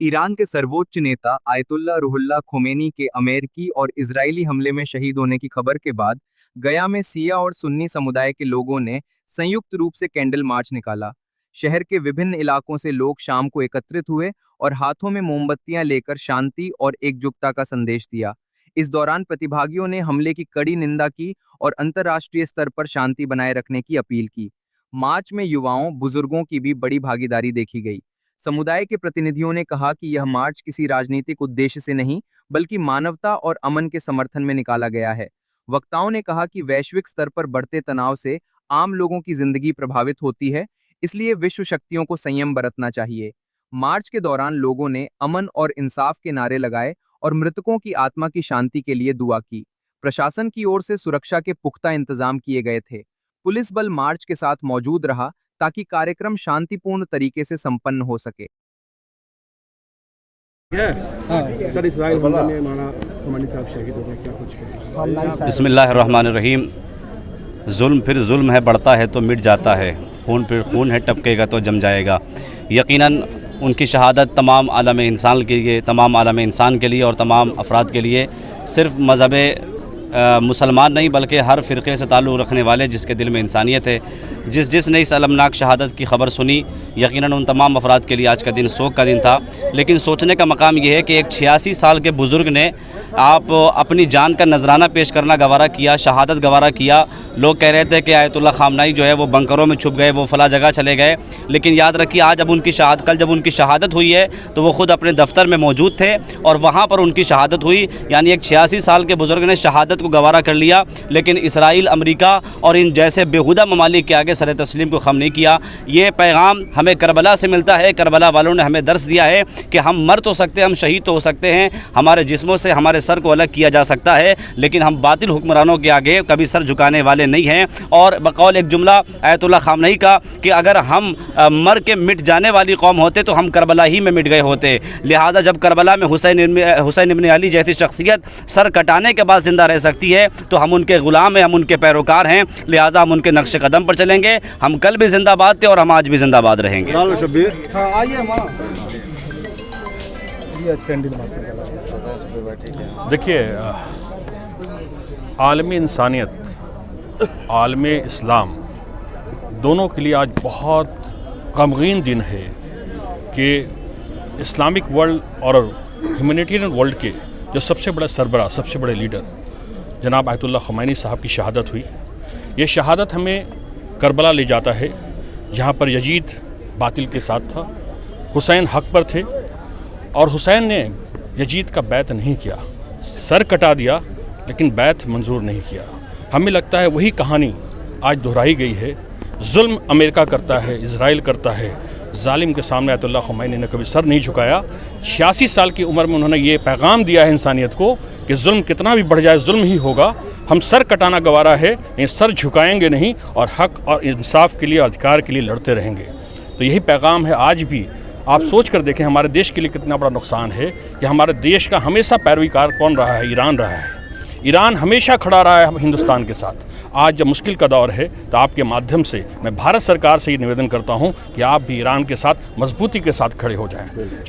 Iran के सर्वोच्च नेता आयतुल्ला रुहुल्ला खोमेनी के अमेरिकी और इजरायली हमले में शहीद होने की खबर के बाद गया में शिया और सुन्नी समुदाय के लोगों ने संयुक्त रूप से कैंडल मार्च निकाला। शहर के विभिन्न इलाकों से लोग शाम को एकत्रित हुए और हाथों में मोमबत्तियां लेकर शांति और एकजुटता का संदेश दिया। इस दौरान प्रतिभागियों ने हमले की कड़ी निंदा की और अंतर्राष्ट्रीय स्तर पर शांति बनाए रखने की अपील की। मार्च में युवाओं, बुजुर्गों की भी बड़ी भागीदारी देखी गई। समुदाय के प्रतिनिधियों ने कहा कि यह मार्च किसी राजनीतिक उद्देश्य से नहीं, बल्कि मानवता और अमन के समर्थन में निकाला गया है। वक्ताओं ने कहा कि वैश्विक स्तर पर बढ़ते तनाव से आम लोगों की जिंदगी प्रभावित होती है, इसलिए विश्व शक्तियों को संयम बरतना चाहिए। मार्च के दौरान लोगों ने अमन और इंसाफ के नारे लगाए और मृतकों की आत्मा की शांति के लिए दुआ की। प्रशासन की ओर से सुरक्षा के पुख्ता इंतजाम किए गए थे। पुलिस बल मार्च के साथ मौजूद रहा ताकि कार्यक्रम शांतिपूर्ण तरीके से संपन्न हो सके। सर, इस्राइल हमले में हमारा खोमेनी साहब शहीद हो गए, क्या कुछ कहें? बिस्मिल्लाहिर्रहमानिर्रहीम। जुल्म फिर जुल्म है, बढ़ता है तो मिट जाता है, खून फिर खून है, टपकेगा तो जम जाएगा। यकीनन उनकी शहादत तमाम आलम इंसान के लिए, तमाम आलम इंसान के लिए और तमाम अफराद के लिए, सिर्फ मज़हब मुसलमान नहीं बल्कि हर फ़िरक़े से ताल्लुक़ रखने वाले जिसके दिल में इंसानियत है, जिसने इस अलमनाक शहादत की खबर सुनी, यकीनन उन तमाम अफराद के लिए आज का दिन शोक का दिन था। लेकिन सोचने का मकाम यह है कि एक 86 साल के बुज़ुर्ग ने आप अपनी जान का नजराना पेश करना गवारा किया, शहादत गवारा किया। लोग कह रहे थे कि आयतुल्ला खामनाई जो है वो बंकरों में छुप गए, वो फला जगह चले गए, लेकिन याद रखिए आज कल जब उनकी शहादत हुई है तो वो ख़ुद अपने दफ्तर में मौजूद थे और वहाँ पर उनकी शहादत हुई। यानी एक 86 साल के बुज़ुर्ग ने शहादत को गवारा कर लिया, लेकिन इसराइल, अमेरिका और इन जैसे बेहुदा ममालिक के आगे सर तस्लीम को खम नहीं किया। ये पैगाम हमें करबला से मिलता है। करबला वालों ने हमें दर्स दिया है कि हम मर तो सकते हैं, हम शहीद तो हो सकते हैं, हमारे जिस्मों से हमारे सर को अलग किया जा सकता है, लेकिन हम बातिल हुक्मरानों के आगे कभी सर झुकाने वाले नहीं हैं। और बकौल एक जुमला आयतुल्ला खामनई का कि अगर हम मर के मिट जाने वाली कौम होते तो हम करबला ही में मिट गए होते। लिहाजा जब करबला में हुसैन इब्न अली जैसी शख्सियत सर कटाने के बाद ज़िंदा रह सकती है तो हम उनके ग़ुलाम हैं, हम उनके पैरोकार हैं। लिहाजा हम उनके नक्शे कदम पर चलेंगे। हम कल भी जिंदाबाद थे और हम आज भी जिंदाबाद रहेंगे। देखिए, आलमी इंसानियत, आलमी इस्लाम दोनों के लिए आज बहुत गमगीन दिन है कि इस्लामिक वर्ल्ड और ह्यूमैनिटेरियन वर्ल्ड के जो सबसे बड़ा सरबराह, सबसे बड़े लीडर जनाब आयतुल्ला खोमेनी साहब की शहादत हुई। ये शहादत हमें करबला ले जाता है, जहाँ पर यजीद बातिल के साथ था, हुसैन हक पर थे और हुसैन ने यजीद का बैत नहीं किया, सर कटा दिया लेकिन बैत मंजूर नहीं किया। हमें लगता है वही कहानी आज दोहराई गई है। जुल्म अमेरिका करता है, इजराइल करता है, जालिम के सामने आयतुल्ला खोमेनी ने कभी सर नहीं झुकाया। 86 साल की उम्र में उन्होंने ये पैगाम दिया है इंसानियत को कि जुल्म कितना भी बढ़ जाए जुल्म ही होगा, हम सर कटाना गवारा है, ये सर झुकाएंगे नहीं और हक और इंसाफ के लिए, अधिकार के लिए लड़ते रहेंगे। तो यही पैगाम है आज भी। आप सोच कर देखें हमारे देश के लिए कितना बड़ा नुकसान है कि हमारे देश का हमेशा पैरवीकार कौन रहा है? ईरान रहा है। ईरान हमेशा खड़ा रहा है हिंदुस्तान के साथ। आज जब मुश्किल का दौर है तो आपके माध्यम से मैं भारत सरकार से ये निवेदन करता हूँ कि आप भी ईरान के साथ मजबूती के साथ खड़े हो जाएं।